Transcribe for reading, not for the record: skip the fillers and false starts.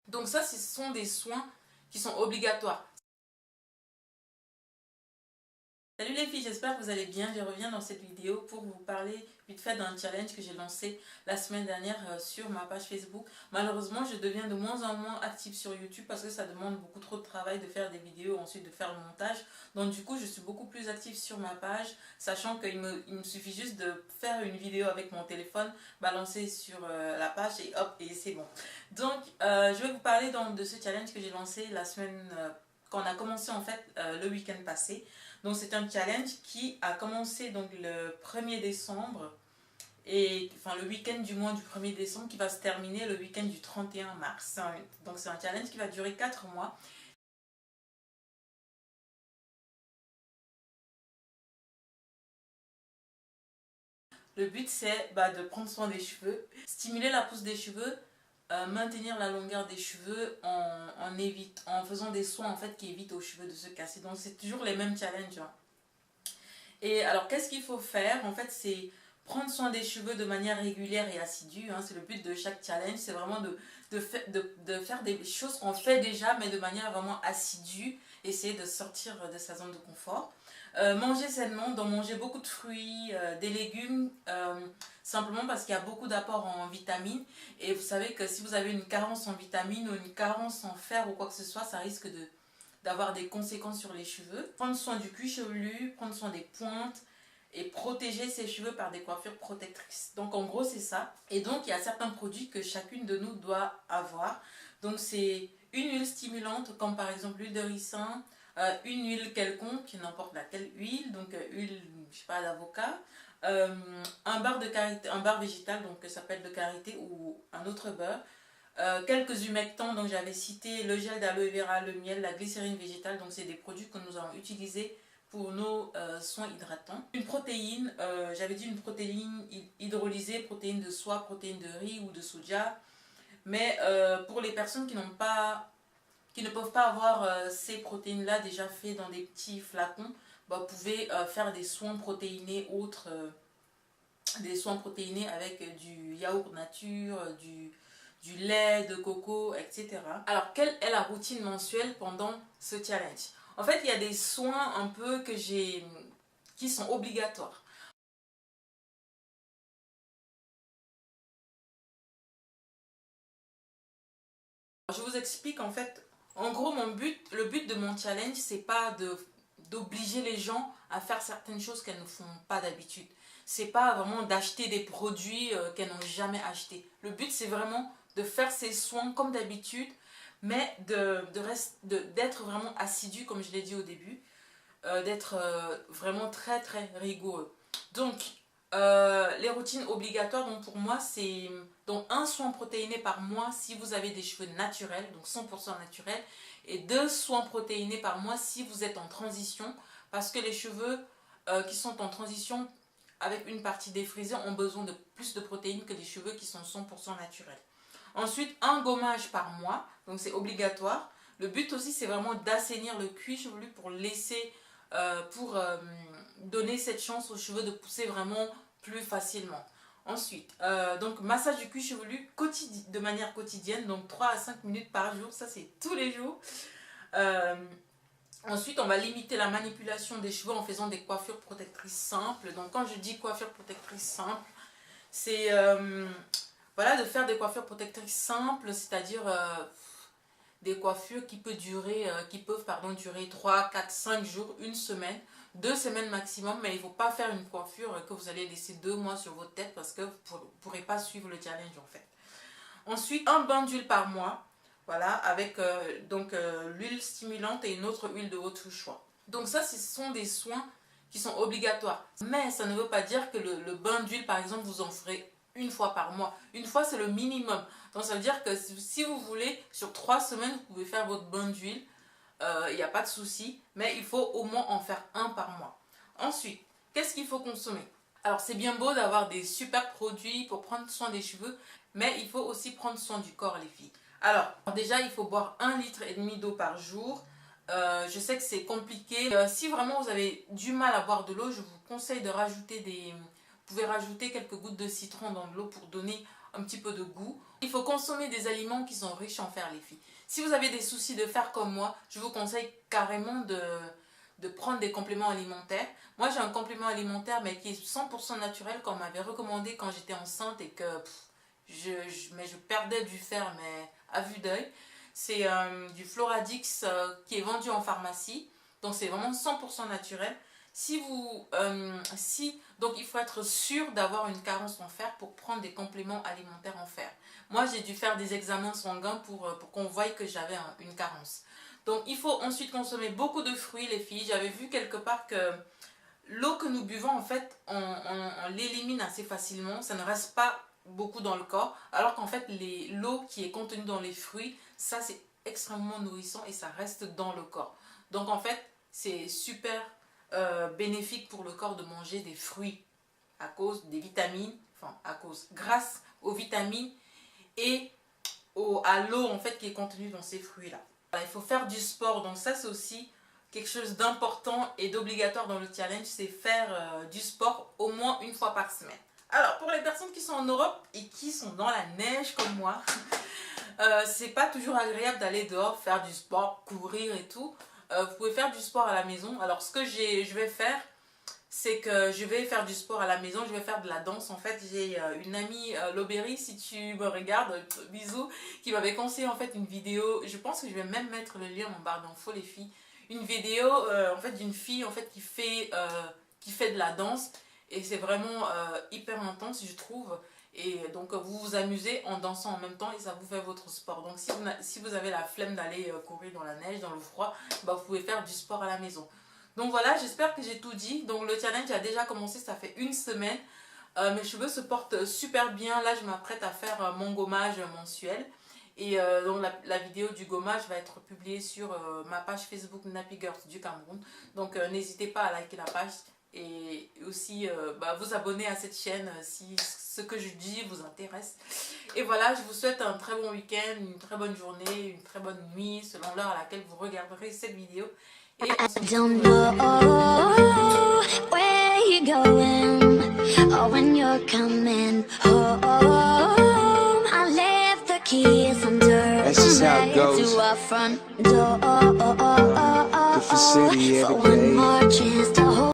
Donc ça, ce sont des soins qui sont obligatoires. Salut les filles, j'espère que vous allez bien. Je reviens dans cette vidéo pour vous parler vite fait d'un challenge que j'ai lancé la semaine dernière sur ma page Facebook. Malheureusement, je deviens de moins en moins active sur YouTube parce que ça demande beaucoup trop de travail de faire des vidéos, ensuite de faire le montage. Donc du coup, je suis beaucoup plus active sur ma page, sachant il me suffit juste de faire une vidéo avec mon téléphone, balancer sur la page et hop, et c'est bon. Donc, je vais vous parler donc de ce challenge que j'ai lancé la semaine, qu'on a commencé en fait le week-end passé. Donc c'est un challenge qui a commencé donc le 1er décembre, et enfin le week-end du mois du 1er décembre, qui va se terminer le week-end du 31 mars. Donc c'est un challenge qui va durer 4 mois. Le but c'est de prendre soin des cheveux, stimuler la pousse des cheveux, maintenir la longueur des cheveux en faisant des soins en fait qui évitent aux cheveux de se casser. Donc c'est toujours les mêmes challenges, hein. Et alors, qu'est-ce qu'il faut faire? En fait, c'est prendre soin des cheveux de manière régulière et assidue, hein. C'est le but de chaque challenge. C'est vraiment de faire des choses qu'on fait déjà, mais de manière vraiment assidue. Essayer de sortir de sa zone de confort. Manger sainement, donc manger beaucoup de fruits, des légumes, simplement parce qu'il y a beaucoup d'apports en vitamines. Et vous savez que si vous avez une carence en vitamines ou une carence en fer ou quoi que ce soit, ça risque d'avoir des conséquences sur les cheveux. Prendre soin du cuir chevelu, prendre soin des pointes et protéger ses cheveux par des coiffures protectrices. Donc en gros c'est ça. Et donc il y a certains produits que chacune de nous doit avoir. Donc c'est une huile stimulante comme par exemple l'huile de ricin, une huile quelconque, n'importe laquelle huile, donc huile, je sais pas, d'avocat, un beurre de karité, un beurre végétal, donc ça s'appelle de karité, ou un autre beurre, quelques humectants, donc j'avais cité le gel d'aloe vera, le miel, la glycérine végétale, donc c'est des produits que nous allons utiliser pour nos soins hydratants. Une protéine, j'avais dit une protéine hydrolysée, protéine de soie, protéine de riz ou de soja, mais pour les personnes qui ne peuvent pas avoir ces protéines-là déjà fait dans des petits flacons, vous pouvez faire des soins protéinés autres, des soins protéinés avec du yaourt nature, du lait de coco, etc. Alors, quelle est la routine mensuelle pendant ce challenge? En fait, il y a des soins un peu qui sont obligatoires. Je vous explique en fait, en gros, le but de mon challenge, c'est pas d'obliger les gens à faire certaines choses qu'elles ne font pas d'habitude. C'est pas vraiment d'acheter des produits qu'elles n'ont jamais achetés. Le but, c'est vraiment de faire ces soins comme d'habitude, mais d'être vraiment assidu, comme je l'ai dit au début, d'être vraiment très très rigoureux. Donc, les routines obligatoires, donc pour moi, c'est donc un soin protéiné par mois si vous avez des cheveux naturels, donc 100% naturels, et 2 soins protéinés par mois si vous êtes en transition, parce que les cheveux qui sont en transition avec une partie défrisée ont besoin de plus de protéines que les cheveux qui sont 100% naturels. Ensuite, un gommage par mois, donc c'est obligatoire. Le but aussi, c'est vraiment d'assainir le cuir chevelu pour donner cette chance aux cheveux de pousser vraiment plus facilement. Ensuite, donc massage du cuir chevelu de manière quotidienne, donc 3 à 5 minutes par jour, ça c'est tous les jours. Euh, Ensuite, on va limiter la manipulation des cheveux en faisant des coiffures protectrices simples. Donc quand je dis coiffure protectrice simple, c'est voilà, de faire des coiffures protectrices simples, c'est-à-dire des coiffures qui peuvent durer 3, 4, 5 jours, une semaine, 2 semaines maximum, mais il ne faut pas faire une coiffure que vous allez laisser 2 mois sur votre tête parce que vous ne pourrez pas suivre le challenge en fait. Ensuite, un bain d'huile par mois, voilà, avec l'huile stimulante et une autre huile de votre choix. Donc ça, ce sont des soins qui sont obligatoires. Mais ça ne veut pas dire que le bain d'huile, par exemple, vous en ferez une fois par mois. Une fois, c'est le minimum. Donc ça veut dire que si vous voulez, sur 3 semaines, vous pouvez faire votre bain d'huile. Il n'y a pas de souci. Mais il faut au moins en faire un par mois. Ensuite, qu'est-ce qu'il faut consommer? Alors c'est bien beau d'avoir des super produits pour prendre soin des cheveux, mais il faut aussi prendre soin du corps, les filles. Alors déjà, il faut boire 1,5 litre d'eau par jour. Je sais que c'est compliqué. Si vraiment vous avez du mal à boire de l'eau, je vous conseille de rajouter vous pouvez rajouter quelques gouttes de citron dans de l'eau pour donner un petit peu de goût. Il faut consommer des aliments qui sont riches en fer, les filles. Si vous avez des soucis de fer comme moi, je vous conseille carrément de prendre des compléments alimentaires. Moi, j'ai un complément alimentaire mais qui est 100% naturel qu'on m'avait recommandé quand j'étais enceinte et que je perdais du fer mais à vue d'œil. C'est du Floradix qui est vendu en pharmacie. Donc, c'est vraiment 100% naturel. Donc il faut être sûr d'avoir une carence en fer pour prendre des compléments alimentaires en fer. Moi, j'ai dû faire des examens sanguins pour qu'on voie que j'avais une carence. Donc il faut ensuite consommer beaucoup de fruits, les filles. J'avais vu quelque part que l'eau que nous buvons, en fait, on l'élimine assez facilement. Ça ne reste pas beaucoup dans le corps. Alors qu'en fait, l'eau qui est contenue dans les fruits, ça c'est extrêmement nourrissant et ça reste dans le corps. Donc en fait, c'est super bénéfique pour le corps de manger des fruits à cause des vitamines, grâce aux vitamines et à l'eau en fait qui est contenue dans ces fruits là. Il faut faire du sport, donc ça c'est aussi quelque chose d'important et d'obligatoire dans le challenge, c'est faire du sport au moins une fois par semaine. Alors pour les personnes qui sont en Europe et qui sont dans la neige comme moi, c'est pas toujours agréable d'aller dehors faire du sport, courir et tout. Vous pouvez faire du sport à la maison. Alors ce que je vais faire, c'est que je vais faire du sport à la maison, je vais faire de la danse. En fait, j'ai une amie, Lobéry, si tu me regardes, bisous, qui m'avait conseillé en fait une vidéo. Je pense que je vais même mettre le lien en barre d'infos, les filles. Une vidéo en fait d'une fille en fait qui fait de la danse et c'est vraiment hyper intense, je trouve. Et donc vous vous amusez en dansant en même temps et ça vous fait votre sport. Donc si vous avez la flemme d'aller courir dans la neige, dans le froid, bah, vous pouvez faire du sport à la maison. Donc voilà, j'espère que j'ai tout dit. Donc le challenge a déjà commencé, ça fait une semaine. Mes cheveux se portent super bien. Là je m'apprête à faire mon gommage mensuel. Et donc la vidéo du gommage va être publiée sur ma page Facebook Nappy Girls du Cameroun. Donc n'hésitez pas à liker la page. Et aussi vous abonner à cette chaîne si ce que je dis vous intéresse. Et voilà, je vous souhaite un très bon week-end, une très bonne journée, une très bonne nuit selon l'heure à laquelle vous regarderez cette vidéo. Et on se retrouve where you going or when you're coming home. I left the keys under to our front door for one more chance to